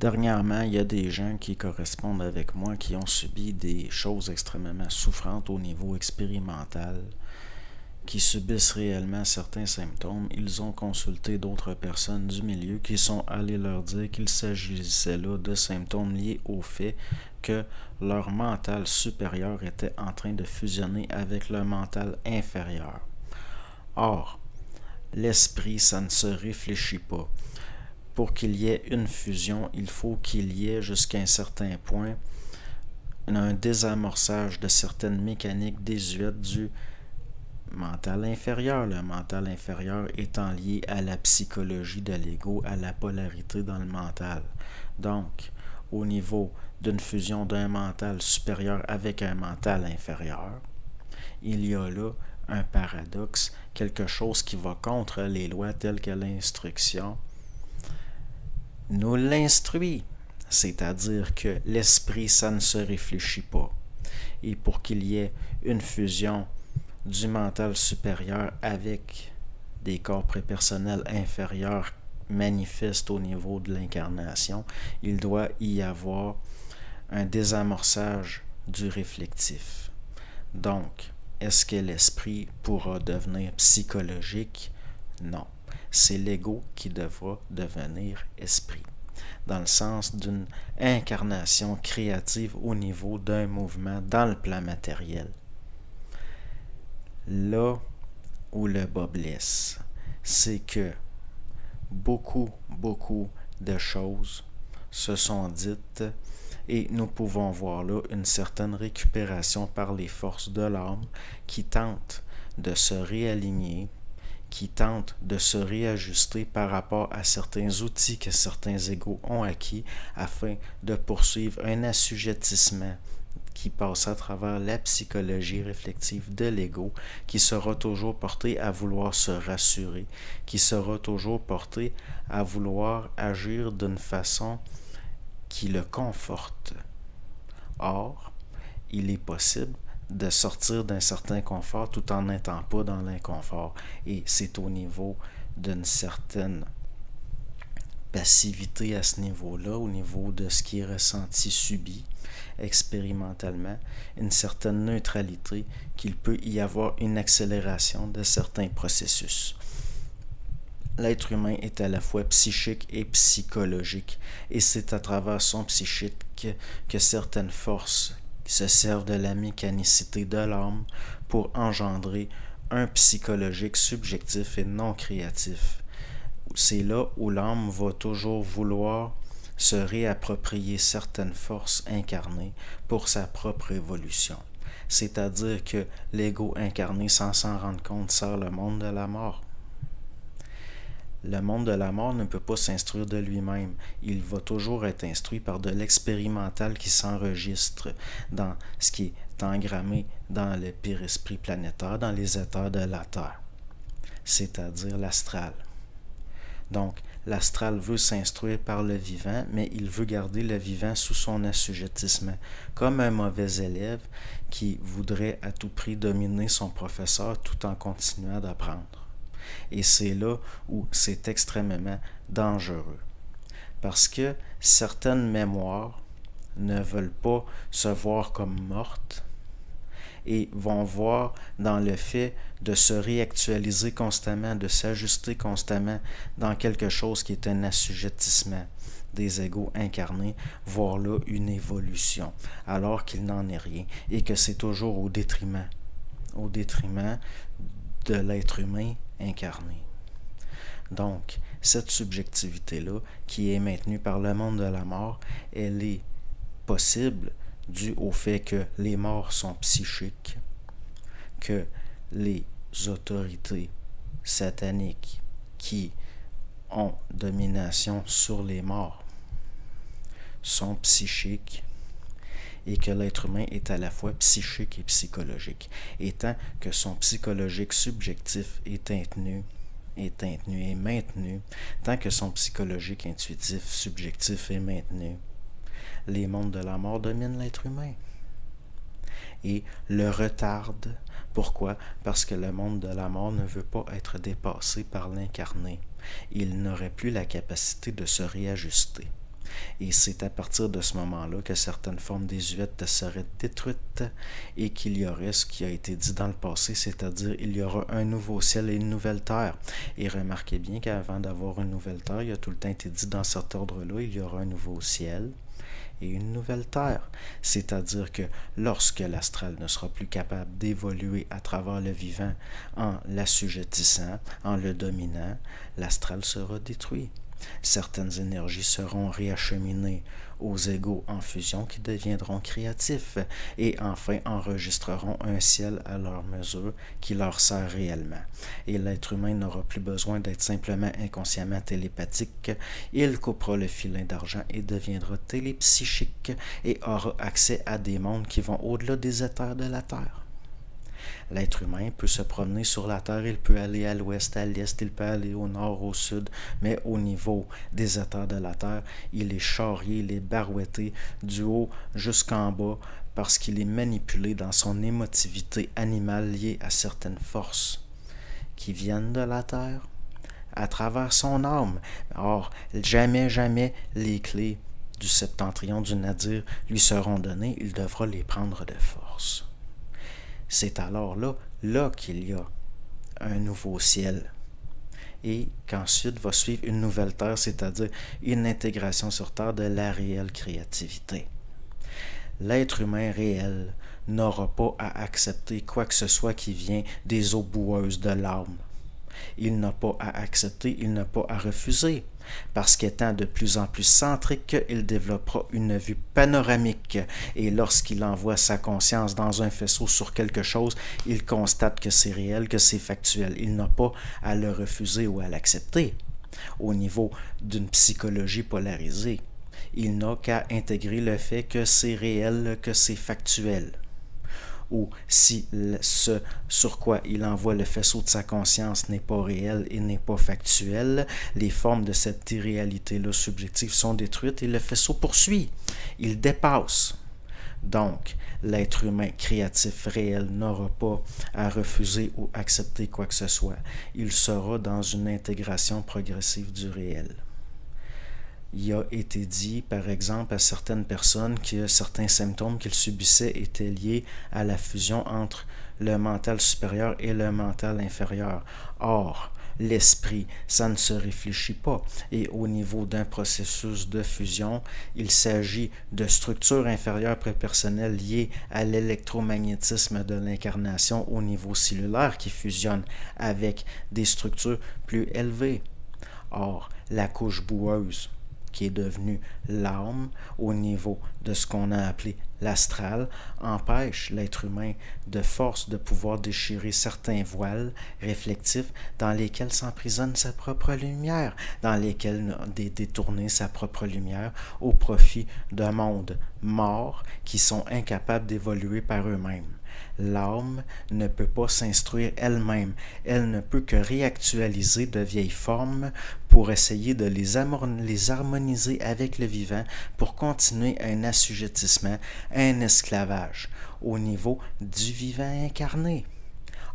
Dernièrement, il y a des gens qui correspondent avec moi qui ont subi des choses extrêmement souffrantes au niveau expérimental, qui subissent réellement certains symptômes. Ils ont consulté d'autres personnes du milieu qui sont allées leur dire qu'il s'agissait là de symptômes liés au fait que leur mental supérieur était en train de fusionner avec le mental inférieur. Or, l'esprit, ça ne se réfléchit pas. Pour qu'il y ait une fusion, il faut qu'il y ait jusqu'à un certain point un désamorçage de certaines mécaniques désuètes du mental inférieur. Le mental inférieur étant lié à la psychologie de l'ego, à la polarité dans le mental. Donc, au niveau d'une fusion d'un mental supérieur avec un mental inférieur, il y a là un paradoxe, quelque chose qui va contre les lois telles que l'instruction nous l'instruit, c'est-à-dire que l'esprit, ça ne se réfléchit pas. Et pour qu'il y ait une fusion du mental supérieur avec des corps prépersonnels inférieurs manifestes au niveau de l'incarnation, il doit y avoir un désamorçage du réflectif. Donc, est-ce que l'esprit pourra devenir psychologique? Non. C'est l'ego qui devra devenir esprit, dans le sens d'une incarnation créative au niveau d'un mouvement dans le plan matériel. Là où le bas blesse, c'est que beaucoup de choses se sont dites et nous pouvons voir là une certaine récupération par les forces de l'âme qui tentent de se réaligner, qui tentent de se réajuster par rapport à certains outils que certains égos ont acquis afin de poursuivre un assujettissement qui passe à travers la psychologie réflexive de l'ego, qui sera toujours porté à vouloir se rassurer, qui sera toujours porté à vouloir agir d'une façon qui le conforte. Or, il est possible de sortir d'un certain confort tout en n'étant pas dans l'inconfort. Et c'est au niveau d'une certaine passivité à ce niveau-là, au niveau de ce qui est ressenti, subi, expérimentalement, une certaine neutralité, qu'il peut y avoir une accélération de certains processus. L'être humain est à la fois psychique et psychologique, et c'est à travers son psychique que certaines forces se servent de la mécanicité de l'âme pour engendrer un psychologique subjectif et non créatif. C'est là où l'âme va toujours vouloir se réapproprier certaines forces incarnées pour sa propre évolution. C'est-à-dire que l'ego incarné, sans s'en rendre compte, sert le monde de la mort. Le monde de la mort ne peut pas s'instruire de lui-même. Il va toujours être instruit par de l'expérimental qui s'enregistre dans ce qui est engrammé dans le pire esprit planétaire, dans les éthers de la Terre, c'est-à-dire l'astral. Donc, l'astral veut s'instruire par le vivant, mais il veut garder le vivant sous son assujettissement, comme un mauvais élève qui voudrait à tout prix dominer son professeur tout en continuant d'apprendre. Et c'est là où c'est extrêmement dangereux. Parce que certaines mémoires ne veulent pas se voir comme mortes et vont voir dans le fait de se réactualiser constamment, de s'ajuster constamment dans quelque chose qui est un assujettissement des égos incarnés, voir là une évolution, alors qu'il n'en est rien et que c'est toujours au détriment de l'être humain incarné. Donc, cette subjectivité-là, qui est maintenue par le monde de la mort, elle est possible dû au fait que les morts sont psychiques, que les autorités sataniques qui ont domination sur les morts sont psychiques et que l'être humain est à la fois psychique et psychologique. Et tant que son psychologique subjectif est maintenu, tant que son psychologique intuitif subjectif est maintenu, les mondes de la mort dominent l'être humain et le retardent. Pourquoi? Parce que le monde de la mort ne veut pas être dépassé par l'incarné. Il n'aurait plus la capacité de se réajuster. Et c'est à partir de ce moment-là que certaines formes désuètes seraient détruites et qu'il y aurait ce qui a été dit dans le passé, c'est-à-dire il y aura un nouveau ciel et une nouvelle terre. Et remarquez bien qu'avant d'avoir une nouvelle terre, il a tout le temps été dit dans cet ordre-là, il y aura un nouveau ciel et une nouvelle terre. C'est-à-dire que lorsque l'astral ne sera plus capable d'évoluer à travers le vivant en l'assujettissant, en le dominant, l'astral sera détruit. Certaines énergies seront réacheminées aux égaux en fusion qui deviendront créatifs et enfin enregistreront un ciel à leur mesure qui leur sert réellement. Et l'être humain n'aura plus besoin d'être simplement inconsciemment télépathique, il coupera le filin d'argent et deviendra télépsychique et aura accès à des mondes qui vont au-delà des éthers de la Terre. L'être humain peut se promener sur la Terre, il peut aller à l'ouest, à l'est, il peut aller au nord, au sud, mais au niveau des éthers de la Terre, il est charrié, il est barouetté du haut jusqu'en bas parce qu'il est manipulé dans son émotivité animale liée à certaines forces qui viennent de la Terre à travers son âme. Or, jamais les clés du septentrion du Nadir lui seront données, il devra les prendre de force. C'est alors là qu'il y a un nouveau ciel et qu'ensuite va suivre une nouvelle terre, c'est-à-dire une intégration sur terre de la réelle créativité. L'être humain réel n'aura pas à accepter quoi que ce soit qui vient des eaux boueuses de l'âme. Il n'a pas à accepter, il n'a pas à refuser, parce qu'étant de plus en plus centrique, il développera une vue panoramique, et lorsqu'il envoie sa conscience dans un faisceau sur quelque chose, il constate que c'est réel, que c'est factuel. Il n'a pas à le refuser ou à l'accepter. Au niveau d'une psychologie polarisée, il n'a qu'à intégrer le fait que c'est réel, que c'est factuel. Ou si ce sur quoi il envoie le faisceau de sa conscience n'est pas réel et n'est pas factuel, les formes de cette irréalité-là subjective sont détruites et le faisceau poursuit. Il dépasse. Donc, l'être humain créatif réel n'aura pas à refuser ou accepter quoi que ce soit. Il sera dans une intégration progressive du réel. Il a été dit, par exemple, à certaines personnes que certains symptômes qu'ils subissaient étaient liés à la fusion entre le mental supérieur et le mental inférieur. Or, l'esprit, ça ne se réfléchit pas. Et au niveau d'un processus de fusion, il s'agit de structures inférieures prépersonnelles liées à l'électromagnétisme de l'incarnation au niveau cellulaire qui fusionnent avec des structures plus élevées. Or, la couche boueuse, qui est devenu l'âme au niveau de ce qu'on a appelé l'astral, empêche l'être humain de force de pouvoir déchirer certains voiles réflectifs dans lesquels s'emprisonne sa propre lumière, dans lesquels détourner sa propre lumière au profit d'un monde mort qui sont incapables d'évoluer par eux-mêmes. L'âme ne peut pas s'instruire elle-même, elle ne peut que réactualiser de vieilles formes pour essayer de les harmoniser avec le vivant pour continuer un assujettissement, un esclavage au niveau du vivant incarné.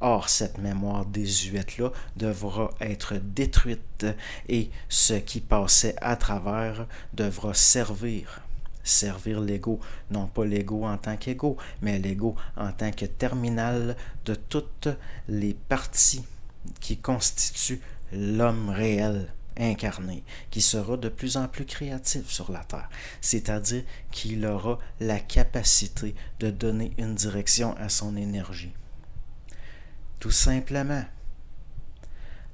Or, cette mémoire désuète-là devra être détruite et ce qui passait à travers devra servir l'ego, non pas l'ego en tant qu'ego, mais l'ego en tant que terminal de toutes les parties qui constituent l'homme réel incarné, qui sera de plus en plus créatif sur la Terre, c'est-à-dire qu'il aura la capacité de donner une direction à son énergie. Tout simplement.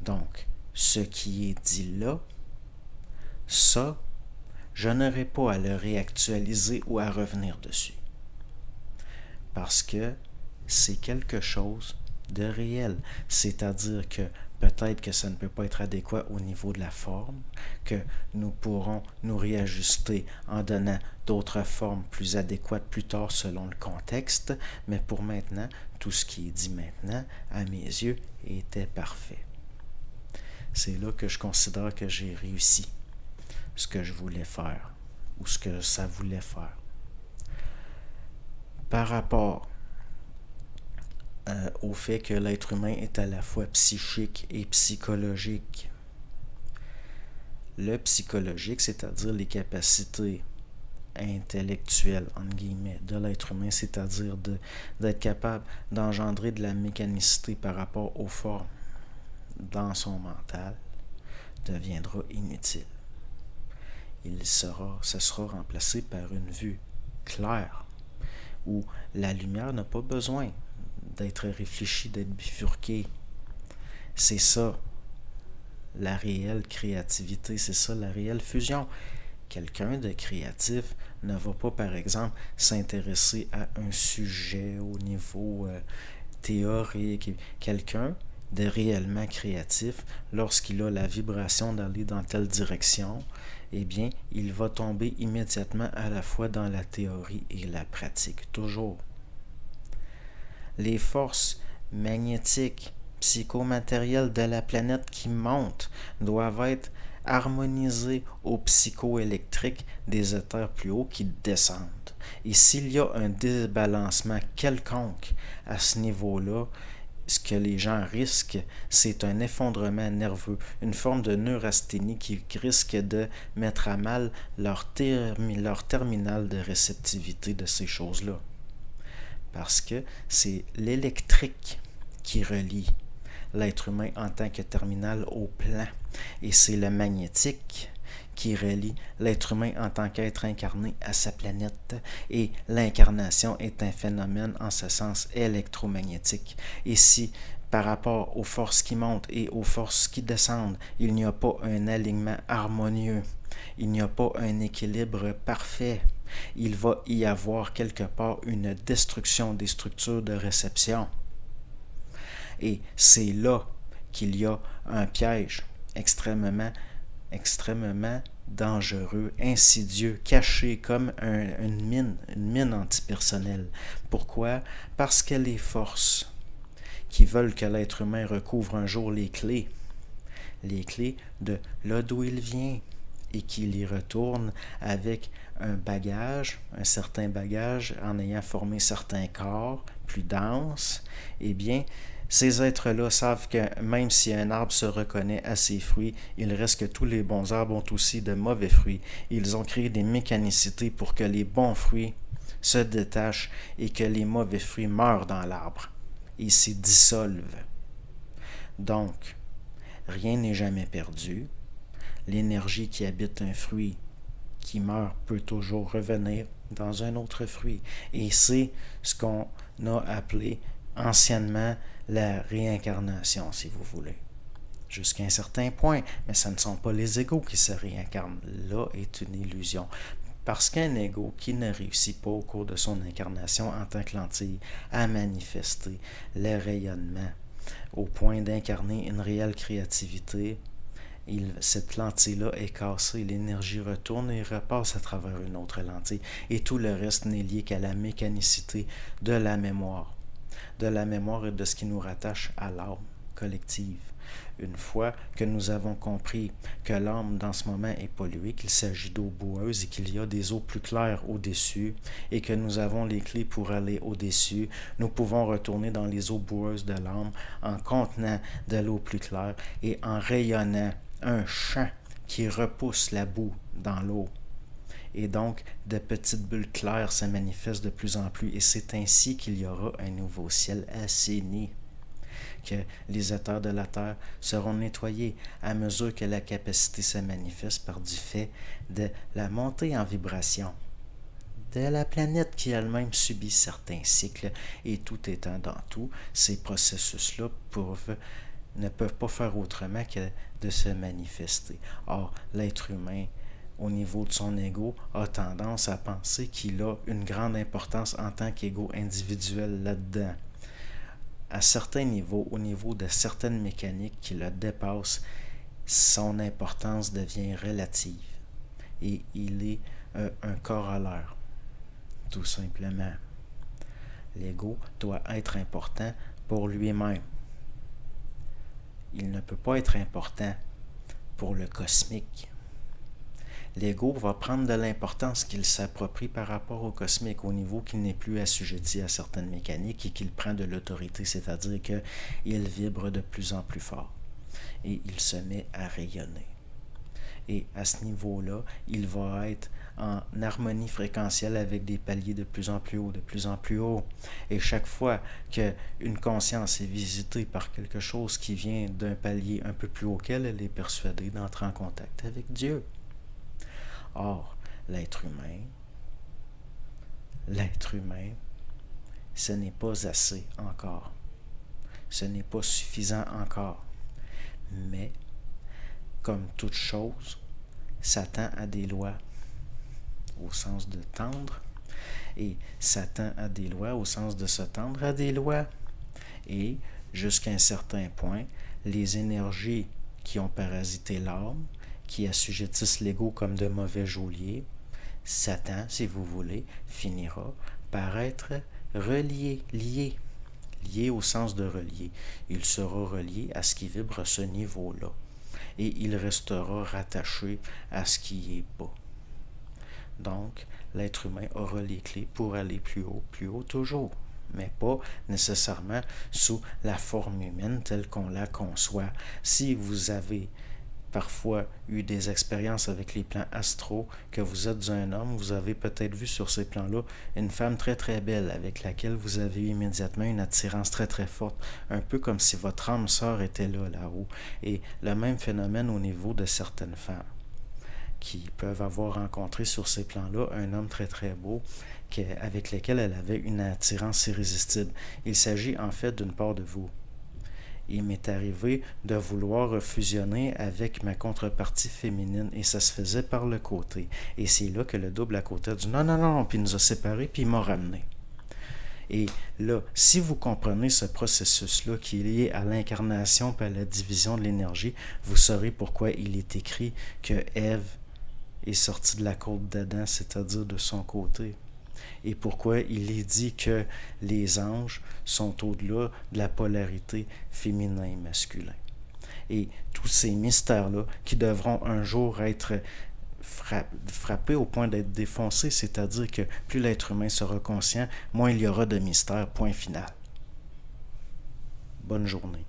Donc, ce qui est dit là, ça, je n'aurai pas à le réactualiser ou à revenir dessus. Parce que c'est quelque chose de réel. C'est-à-dire que peut-être que ça ne peut pas être adéquat au niveau de la forme, que nous pourrons nous réajuster en donnant d'autres formes plus adéquates plus tard selon le contexte, mais pour maintenant, tout ce qui est dit maintenant, à mes yeux, était parfait. C'est là que je considère que j'ai réussi ce que je voulais faire, ou ce que ça voulait faire. Par rapport au fait que l'être humain est à la fois psychique et psychologique, le psychologique, c'est-à-dire les capacités intellectuelles, entre guillemets, de l'être humain, c'est-à-dire d'être capable d'engendrer de la mécanicité par rapport aux formes dans son mental, deviendra inutile. Ce sera remplacé par une vue claire, où la lumière n'a pas besoin d'être réfléchie, d'être bifurquée. C'est ça, la réelle créativité, c'est ça, la réelle fusion. Quelqu'un de créatif ne va pas, par exemple, s'intéresser à un sujet au niveau théorique. Quelqu'un de réellement créatif, lorsqu'il a la vibration d'aller dans telle direction, eh bien, il va tomber immédiatement à la fois dans la théorie et la pratique, toujours. Les forces magnétiques, psychomatérielles de la planète qui montent doivent être harmonisées aux psychoélectriques des éthers plus hauts qui descendent. Et s'il y a un débalancement quelconque à ce niveau-là, ce que les gens risquent, c'est un effondrement nerveux, une forme de neurasthénie qui risque de mettre à mal leur terminal de réceptivité de ces choses-là. Parce que c'est l'électrique qui relie l'être humain en tant que terminal au plan. Et c'est le magnétique qui relie l'être humain en tant qu'être incarné à sa planète. Et l'incarnation est un phénomène en ce sens électromagnétique. Et si par rapport aux forces qui montent et aux forces qui descendent, il n'y a pas un alignement harmonieux, il n'y a pas un équilibre parfait, il va y avoir quelque part une destruction des structures de réception. Et c'est là qu'il y a un piège extrêmement dangereux, insidieux, caché comme une mine antipersonnelle. Pourquoi? Parce que les forces qui veulent que l'être humain recouvre un jour les clés de là d'où il vient, et qu'il y retourne avec un bagage, un certain bagage, en ayant formé certains corps plus denses, eh bien, ces êtres-là savent que même si un arbre se reconnaît à ses fruits, il reste que tous les bons arbres ont aussi de mauvais fruits. Ils ont créé des mécanicités pour que les bons fruits se détachent et que les mauvais fruits meurent dans l'arbre et s'y dissolvent. Donc, rien n'est jamais perdu. L'énergie qui habite un fruit qui meurt peut toujours revenir dans un autre fruit. Et c'est ce qu'on a appelé anciennement la réincarnation, si vous voulez. Jusqu'à un certain point, mais ce ne sont pas les égos qui se réincarnent. Là est une illusion. Parce qu'un ego qui ne réussit pas au cours de son incarnation en tant que lentille à manifester le rayonnement au point d'incarner une réelle créativité, cette lentille-là est cassée, l'énergie retourne et repasse à travers une autre lentille. Et tout le reste n'est lié qu'à la mécanicité de la mémoire et de ce qui nous rattache à l'âme collective. Une fois que nous avons compris que l'âme dans ce moment est polluée, qu'il s'agit d'eau boueuse et qu'il y a des eaux plus claires au-dessus et que nous avons les clés pour aller au-dessus, nous pouvons retourner dans les eaux boueuses de l'âme en contenant de l'eau plus claire et en rayonnant un champ qui repousse la boue dans l'eau. Et donc, de petites bulles claires se manifestent de plus en plus et c'est ainsi qu'il y aura un nouveau ciel assaini, que les éthers de la Terre seront nettoyés à mesure que la capacité se manifeste par du fait de la montée en vibration de la planète qui elle-même subit certains cycles et tout étant dans tout, ces processus-là ne peuvent pas faire autrement que de se manifester. Or, l'être humain, au niveau de son ego, a tendance à penser qu'il a une grande importance en tant qu'ego individuel là-dedans. À certains niveaux, au niveau de certaines mécaniques qui le dépassent, son importance devient relative. Et il est un corollaire, tout simplement. L'ego doit être important pour lui-même. Il ne peut pas être important pour le cosmique. L'ego va prendre de l'importance qu'il s'approprie par rapport au cosmique, au niveau qu'il n'est plus assujetti à certaines mécaniques et qu'il prend de l'autorité, c'est-à-dire qu'il vibre de plus en plus fort et il se met à rayonner. Et à ce niveau-là, il va être en harmonie fréquentielle avec des paliers de plus en plus haut, de plus en plus haut. Et chaque fois qu'une conscience est visitée par quelque chose qui vient d'un palier un peu plus haut qu'elle, elle est persuadée d'entrer en contact avec Dieu. Or, l'être humain, ce n'est pas assez encore. Ce n'est pas suffisant encore. Mais, comme toute chose, Satan a des lois au sens de tendre, et Satan a des lois au sens de se tendre à des lois. Et, jusqu'à un certain point, les énergies qui ont parasité l'âme, qui assujettissent l'ego comme de mauvais geôliers, Satan, si vous voulez, finira par être relié, lié au sens de relier. Il sera relié à ce qui vibre à ce niveau-là. Et il restera rattaché à ce qui est bas. Donc, l'être humain aura les clés pour aller plus haut toujours, mais pas nécessairement sous la forme humaine telle qu'on la conçoit. Si vous avez parfois eu des expériences avec les plans astraux, que vous êtes un homme, vous avez peut-être vu sur ces plans-là une femme très très belle avec laquelle vous avez eu immédiatement une attirance très très forte, un peu comme si votre âme sœur était là-haut. Et le même phénomène au niveau de certaines femmes qui peuvent avoir rencontré sur ces plans-là un homme très très beau avec lequel elle avait une attirance irrésistible. Il s'agit en fait d'une part de vous. Il m'est arrivé de vouloir fusionner avec ma contrepartie féminine et ça se faisait par le côté. Et c'est là que le double à côté a dit non, puis il nous a séparés, puis il m'a ramené. Et là, si vous comprenez ce processus-là qui est lié à l'incarnation et à la division de l'énergie, vous saurez pourquoi il est écrit que Ève est sortie de la côte d'Adam, c'est-à-dire de son côté. Et pourquoi il est dit que les anges sont au-delà de la polarité féminin et masculin. Et tous ces mystères-là qui devront un jour être frappés au point d'être défoncés, c'est-à-dire que plus l'être humain sera conscient, moins il y aura de mystères, point final. Bonne journée.